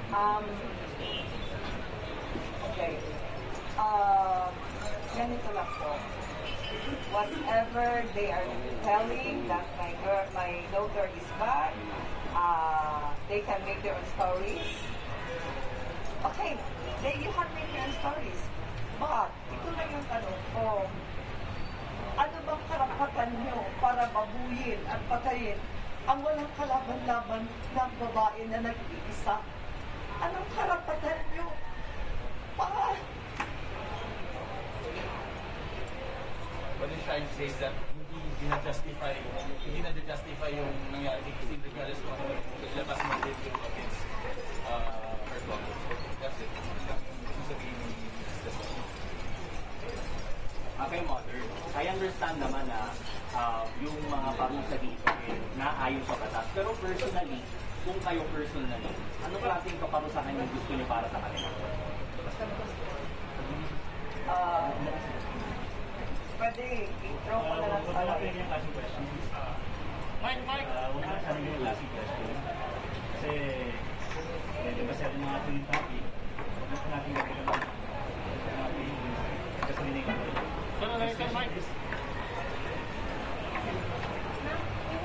Um, okay. Ganito lang po. Whatever they are telling that my daughter is bad, they can make their own stories. Okay, you have make your own stories. But, ito lang yung tanong ko. Ano bang karapatan nyo para babuyin at patayin ang walang kalaban-laban ng babae na nag-iisa? Anong karapatan nyo? What he's trying to say is that hindi na-justify yung nangyari kay Christine regardless kung ano ilabas mo video against her daughter. So that's it. Gusto sabihin ni Okay, Mother. I understand naman na yung mga parusa dito naayon sa batas. Pero personally, kung kayo personally, ano klaseng kaparusahan yung gusto niyo para sa kanila? Pwede, i-throw ko na lang sa akin. Mike! Huwag na sa yung classic question. Kasi, di ba sa mga tuwing topic, huwag na natin gagawin naman. Kasi hindi ka. Sir Mike!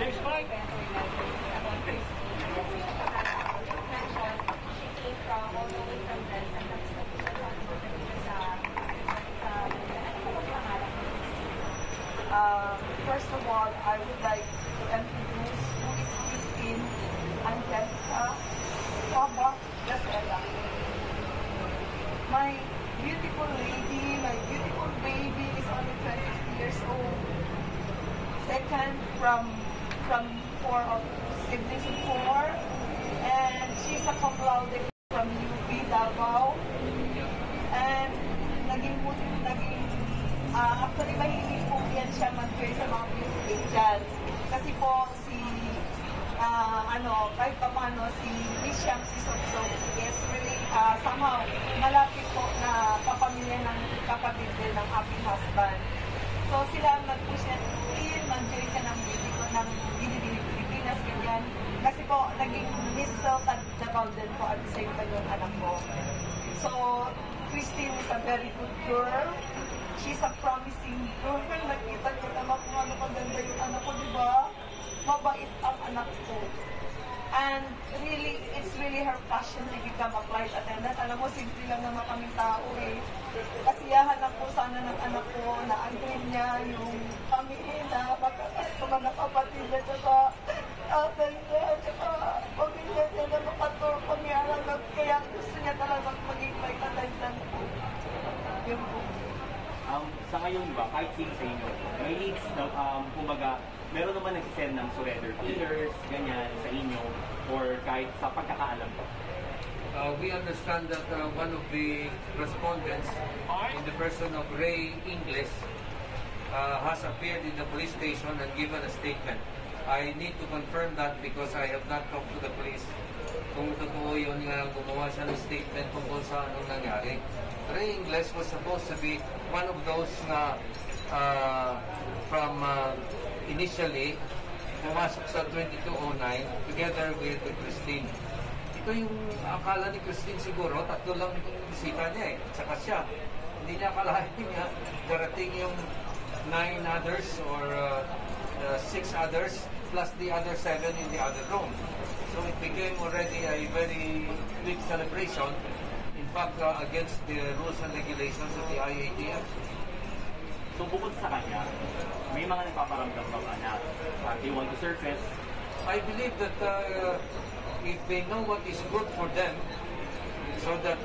James Mike! First of all, I would like to introduce who is Christine Angelica Paba Gasela. My beautiful lady, my beautiful baby is only 20 years old. Second from 4 of siblings of 4. And she's a cum laude from UP Davao. And actually mahilig po yan siya mag-join sa mga beauty pageant. Kasi po kahit pa paano si Miss Shang Sisotso is really somehow malapit po na kapamilya ng kapatid din ng aking husband. So sila mag-push yan, mag-join siya ng beauty ko ng Binibini Pilipinas, ganyan. Kasi po naging Miss South at Davao din po at the same time yung anak ko. So Christine is a very good girl. She's a promising girl. Nakita mo kung ano kaganda yung anak ko, di ba? Mabait ang anak ko. And really, it's really her passion to become a flight attendant. Alam mo, simple lang naman kaming tao eh. Kasiyahan lang po sana ng anak ko na ang dream niya yung pamilya na mga kapatid niya sa tatay niya at pamilya niya na makatulong niya. Kaya gusto niya talaga maging flight attendant po. Yun po. Sa ngayon ba, kahit sino sa inyo, may leaks na, kumbaga, meron naman nagsisend ng surrender killers, ganyan, sa inyo, or kahit sa pagkakaalam ko? We understand that one of the respondents, in the person of Ray Ingles, has appeared in the police station and given a statement. I need to confirm that because I have not talked to the police. Kung totoo yun nga, gumawa siya ng statement tungkol sa anong nangyari. Ray Ingles was supposed to be one of those na initially pumasok sa 2209 together with Christine. Ito yung akala ni Christine siguro, tatlo lang itong bisita niya eh, tsaka siya. Hindi niya akalain niya darating yung 9 others or 6 others plus the other 7 in the other room. So it became already a very big celebration. In fact, against the rules and regulations of the IATF. So bukod sa kanya, may mga nagpaparamdam ba na they want to surface? I believe that if they know what is good for them, so that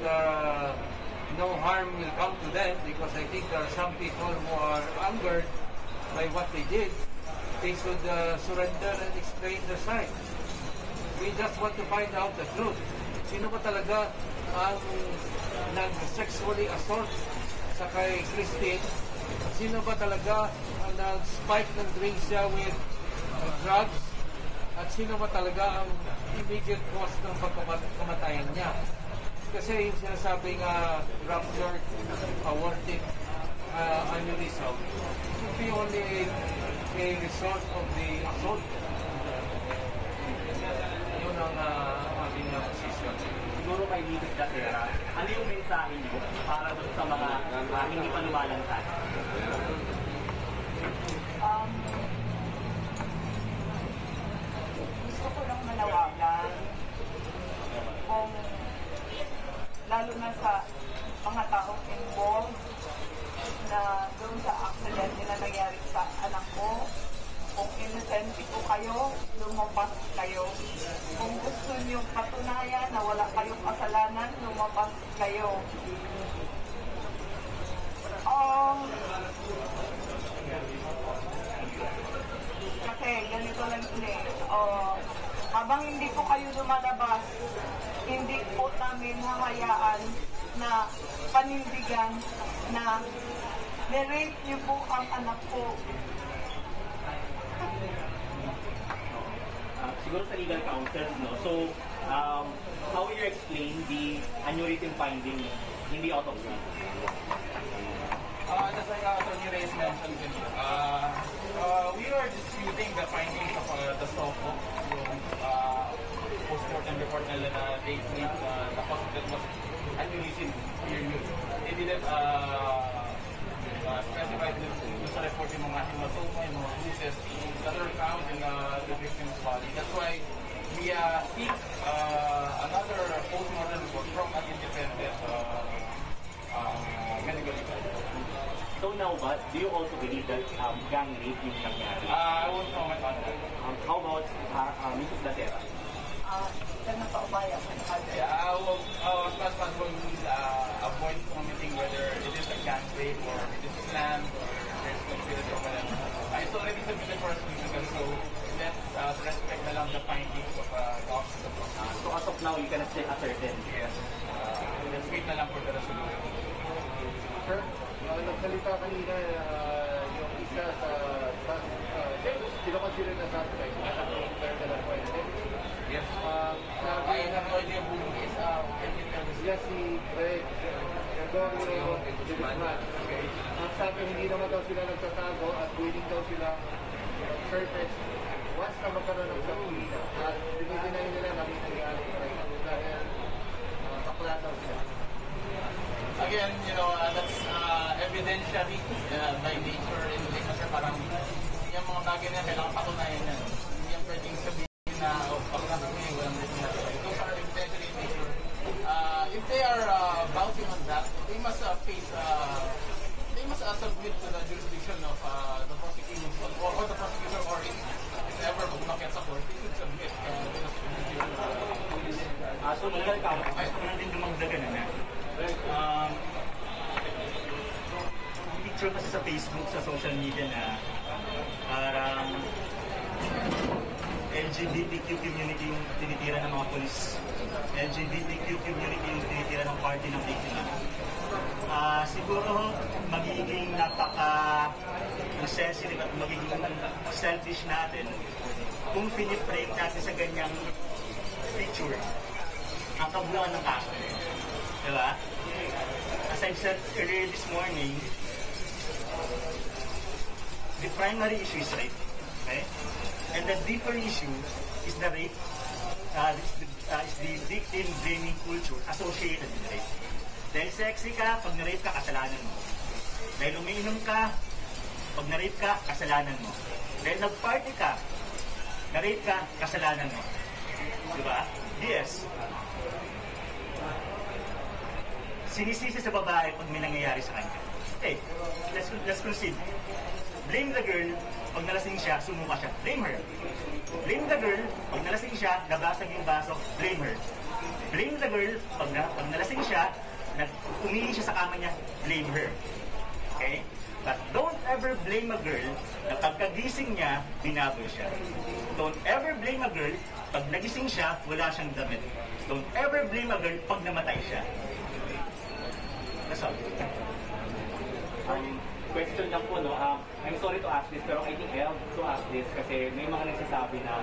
no harm will come to them, because I think there are some people who are angered by what they did, they should surrender and explain their side. We just want to find out the truth. Sino ba talaga ang nag-sexually assault sa kay Christine? Sino ba talaga ang nag-spike ng drinks siya with drugs? At sino ba talaga ang immediate cause ng pagkamatayan niya? Kasi yung sinasabing ruptured aortic aneurysm could be only a result of the assault. Yun ang aming position. Siguro kay Mrs. Gatera, ano yung mensahe niyo para doon sa mga hindi pa lumalantad? Gusto ko lang manawagan kung lalo na sa mga taong involved na doon sa accident na nangyari sa anak ko. Kung innocent po kayo, lumabas kayo. Kung gusto niyo patunayan na wala kayong kasalanan, lumabas kayo. Kasi ganito lang yun eh. Habang hindi po kayo lumalabas, hindi po namin hahayaan na panindigan na nirape niyo po ang anak ko. Siguro sa legal counsel, no? So, how will you explain the aneurism finding in the autopsy? Just like Attorney Reyes mentioned, we are disputing the findings of the SOCO, yung post-mortem report nila na they claim the hospital was aneurysm period. They didn't specify sa report yung mga hematoma, yung mga bruises that were found in the victim's body. That's why we seek another post-mortem report from an independent medical examiner. So now, but do you also believe that gang rape yung nangyari? I won't comment on that. How about Mrs. Gatera? Sana paubaya ko na Yeah, I will, as much as possible, avoid commenting whether it is a gang rape or it is planned or there's conspiracy or whatever. It's already submitted for a solution, so let's respect na lang the findings of the office of the So as of now, you cannot say ascertain. Yes. Let's wait na lang for the resolution. Sir, nagsalita kanina yung isa sa sino-consider na suspect na declare na appointed. Yes. Sabi, I have no idea who is, can you tell us? yes, si Greg Gregorio de Guzman. Ang sabi, hindi naman daw sila nagtatago at willing daw sila surface once na magkaroon ng sakina. At dinidinay nila na may nangyari dahil bakla daw sila. Again, that's evidentiary by nature in kasi parang yung mga bagay na kailangan patunayan yan. Hindi yan pwedeng sabihin na pagkakas ngayon, walang reason. Those are evidentiary in nature. If they are vouching on that, they must submit to the jurisdiction of the prosecution or the prosecutor or if ever umakyat sa court, they should submit to the jurisdiction of the police. So legal counsel, gusto ko natin dumagdagan na. Picture kasi sa Facebook, sa social media na parang LGBTQ community yung tinitira ng mga polis. LGBTQ community yung tinitira ng party ng biktima. Siguro magiging napaka-sensitive at magiging selfish natin kung piniframe natin sa ganyang picture ang kabuluhan ng kaso. Diba? As I said earlier this morning, the primary issue is rape. Okay? And the deeper issue is the rape, is the victim blaming culture associated with rape. Dahil sexy ka, pag na-rape ka, kasalanan mo. Dahil umiinom ka, pag na-rape ka, kasalanan mo. Dahil nag-party ka, na-rape ka, kasalanan mo. Diba? Yes. Sinisisi sa babae pag may nangyayari sa kanya. Okay, let's proceed. Blame the girl, pag nalasing siya, sumuka siya. Blame her. Blame the girl, pag nalasing siya, nabasag yung baso, blame her. Blame the girl, pag nalasing siya, umihi siya sa kama niya, blame her. Okay? But don't ever blame a girl na pagkagising niya, binabol siya. Don't ever blame a girl, pag nagising siya, wala siyang damit. Don't ever blame a girl pag namatay siya. That's all. Question lang po, no? I'm sorry to ask this, pero I think I have to ask this kasi may mga nagsasabi na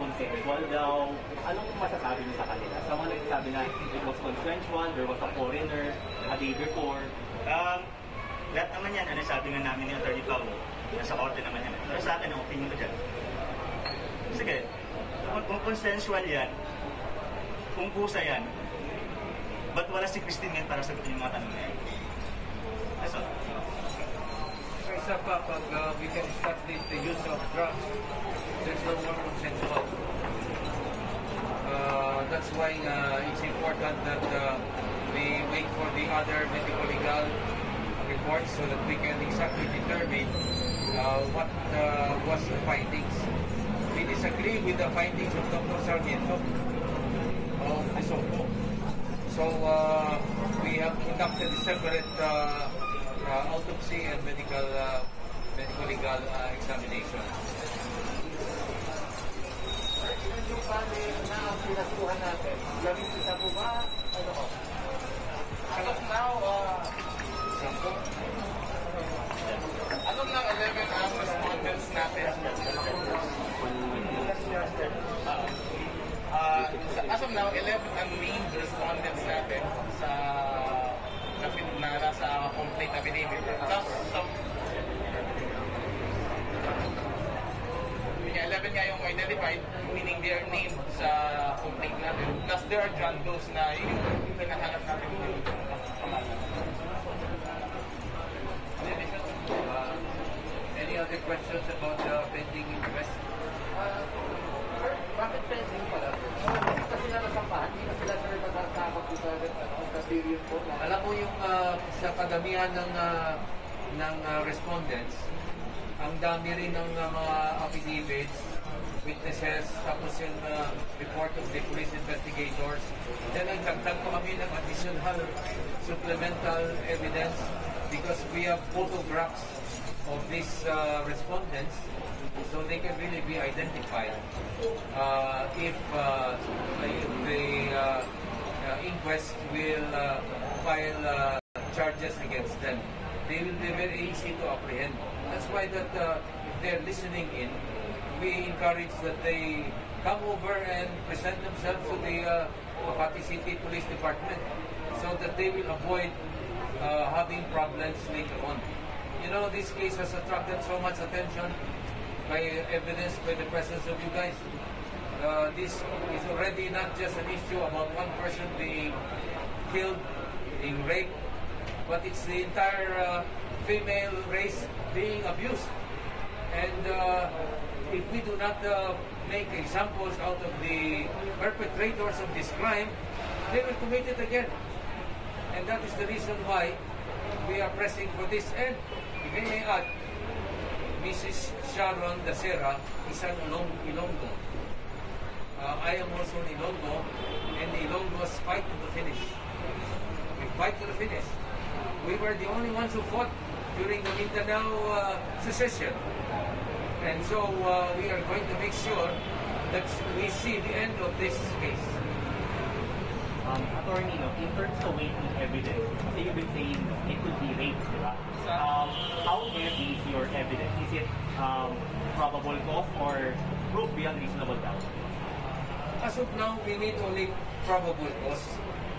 consensual daw. Anong masasabi niyo sa kanila? Sa mga nagsasabi na it was consensual, there was a foreigner, a day before. Lahat naman yan, sabi nga namin ni Atty. Pao, nasa korte naman yan. Pero sa akin, ang opinion ko dyan. Sige, kung consensual yan, kung pusa yan, Ba't wala si Christine ngayon para sagutin yung mga tanong na yan? That's all. So isa pa, pag we can establish the use of drugs, there's no more consensual. That's why it's important that we wait for the other medical legal reports so that we can exactly determine what was the findings. We disagree with the findings of Dr. Sarmiento of the SOCO. So we have conducted a separate autopsy and medical legal examination. Yung bali na ang pinasuhan natin, labing isa po ba? Ano ko? As of now, anong lang 11 ang respondents natin? As of now, 11 ang named respondents natin sa na nasa complete affidavit. Plus, some 11 nga yung identified, meaning they are named sa complaint natin. Plus, there are John Doe's na yung hinahanap natin yung pangalan. Any other questions about the pending inquest? Bakit pending pala? Kasi na nasampahan, hindi na sila sir natatakot po sa period po. Alam mo yung sa kadamihan ng respondents, ang dami rin ng mga affidavits, witnesses, tapos yung report of the police investigators. Then nagdagdag pa kami ng additional supplemental evidence because we have photographs of these respondents so they can really be identified if the inquest will file charges against them. They will be very easy to apprehend. That's why that if they're listening in, we encourage that they come over and present themselves to the Makati City Police Department so that they will avoid having problems later on. You know, this case has attracted so much attention by evidence, by the presence of you guys. This is already not just an issue about one person being killed, being raped, but it's the entire female race being abused. And if we do not make examples out of the perpetrators of this crime, they will commit it again. And that is the reason why we are pressing for this. And if I may add, Mrs. Sharon Dacera is an Ilonggo. I am also an Ilonggo, and the Ilonggos fight to the finish. We fight to the finish. We were the only ones who fought during the Mindanao secession. And so we are going to make sure that we see the end of this case. Attorney, in terms of weighting evidence, kasi you've been saying it could be rape, di ba? How heavy is your evidence? Is it probable cause or proof beyond reasonable doubt? As of now, we need only probable cause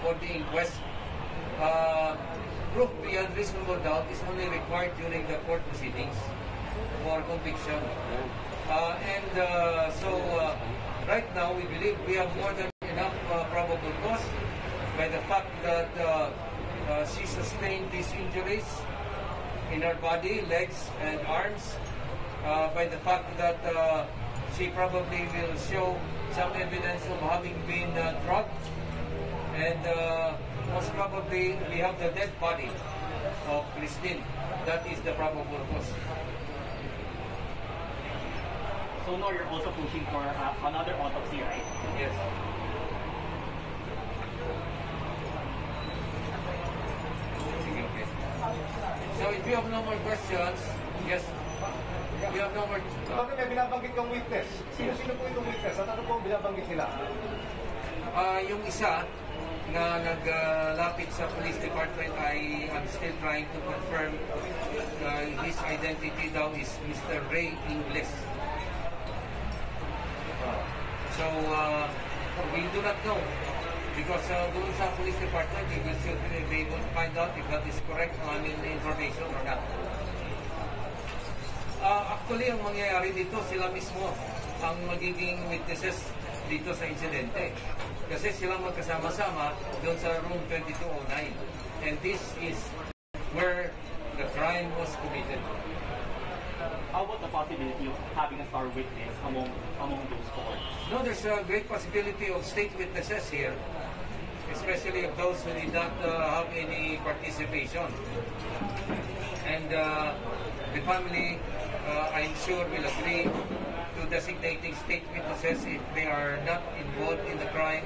for the inquest. Proof beyond reasonable doubt is only required during the court proceedings for conviction. Right now, we believe we have more than enough probable cause by the fact that she sustained these injuries in her body, legs, and arms, by the fact that she probably will show some evidence of having been drugged, and most probably we have the dead body of Christine. That is the probable cause. So now you're also pushing for another autopsy, right? Yes. Okay. So if you have no more questions, yes. You have no more. Bakit may binabanggit kang witness? Sino-sino po itong witness? At ano po ang binabanggit nila? Yung isa na naglapit sa police department ay I'm still trying to confirm his identity daw is Mr. Ray Ingles. So we do not know because doon sa police department we will still be able to find out if that is correct information or not. Actually, ang mangyayari dito, sila mismo ang magiging witnesses dito sa insidente. kasi sila magkasama-sama doon sa room 2209. And this is where the crime was committed. How about the possibility of having a star witness among those four? No, there's a great possibility of state witnesses here, especially of those who did not have any participation. And the family, I'm sure, will agree to designating state witnesses if they are not involved in the crime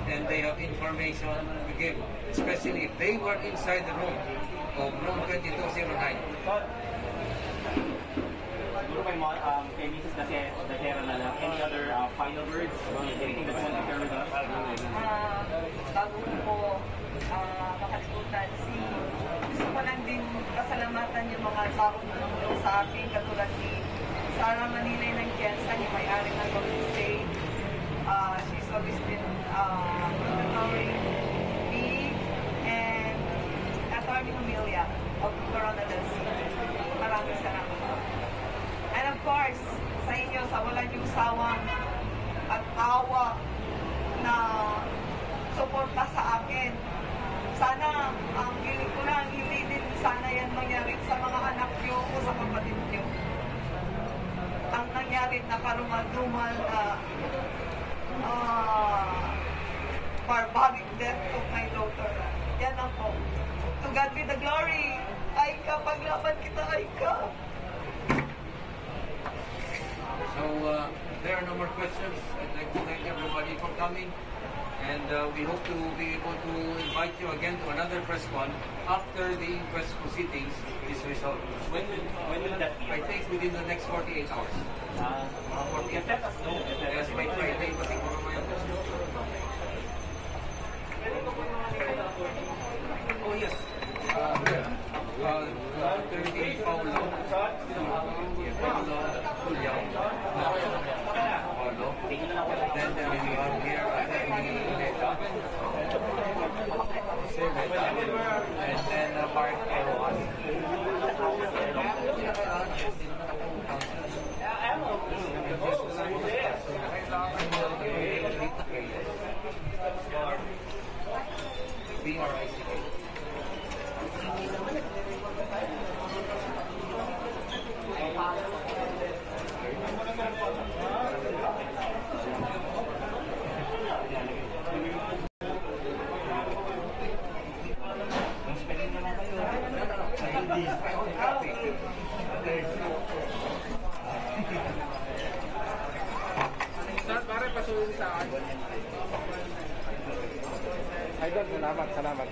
and they have information to give, especially if they were inside the room of room 2209. Siguro kay Mrs. Dacera na lang, any other final words? Anything that you want to share with us? Bago ko makalimutan, gusto ko lang din pasalamatan yung mga tao na tumulong sa akin, katulad ni Sarah Manilay ng Kiensa, ni may-ari ng Golden State. She's always been monitoring me, and Attorney Humilia of Corona del City. Maraming salamat. And of course, sa inyo, sa walang yung sawang at awa na suporta sa akin. Sana, ang hiling ko lang, hindi din sana yan mangyari sa mga anak nyo o sa kapatid nyo. Ang nangyari na karumal-dumal na barbaric death of my daughter. Yan lang po. To God be the glory. Aika, paglaban kita, Aika. So there are no more questions. I'd like to thank everybody for coming, and we hope to be able to invite you again to another press con after the inquest proceedings is resolved. When will that be? I think within the next 48 hours. 48 Let us know. Yes, by Friday, pasiguro mo yan. Oh yes. Attorney Paulo. Paulo Juliao. Paulo. Then we have here Attorney Leta. Jose Leta. And then Mark Eroas. BRICK. Sir, pare, pasuhin sa akin. Idol, salamat.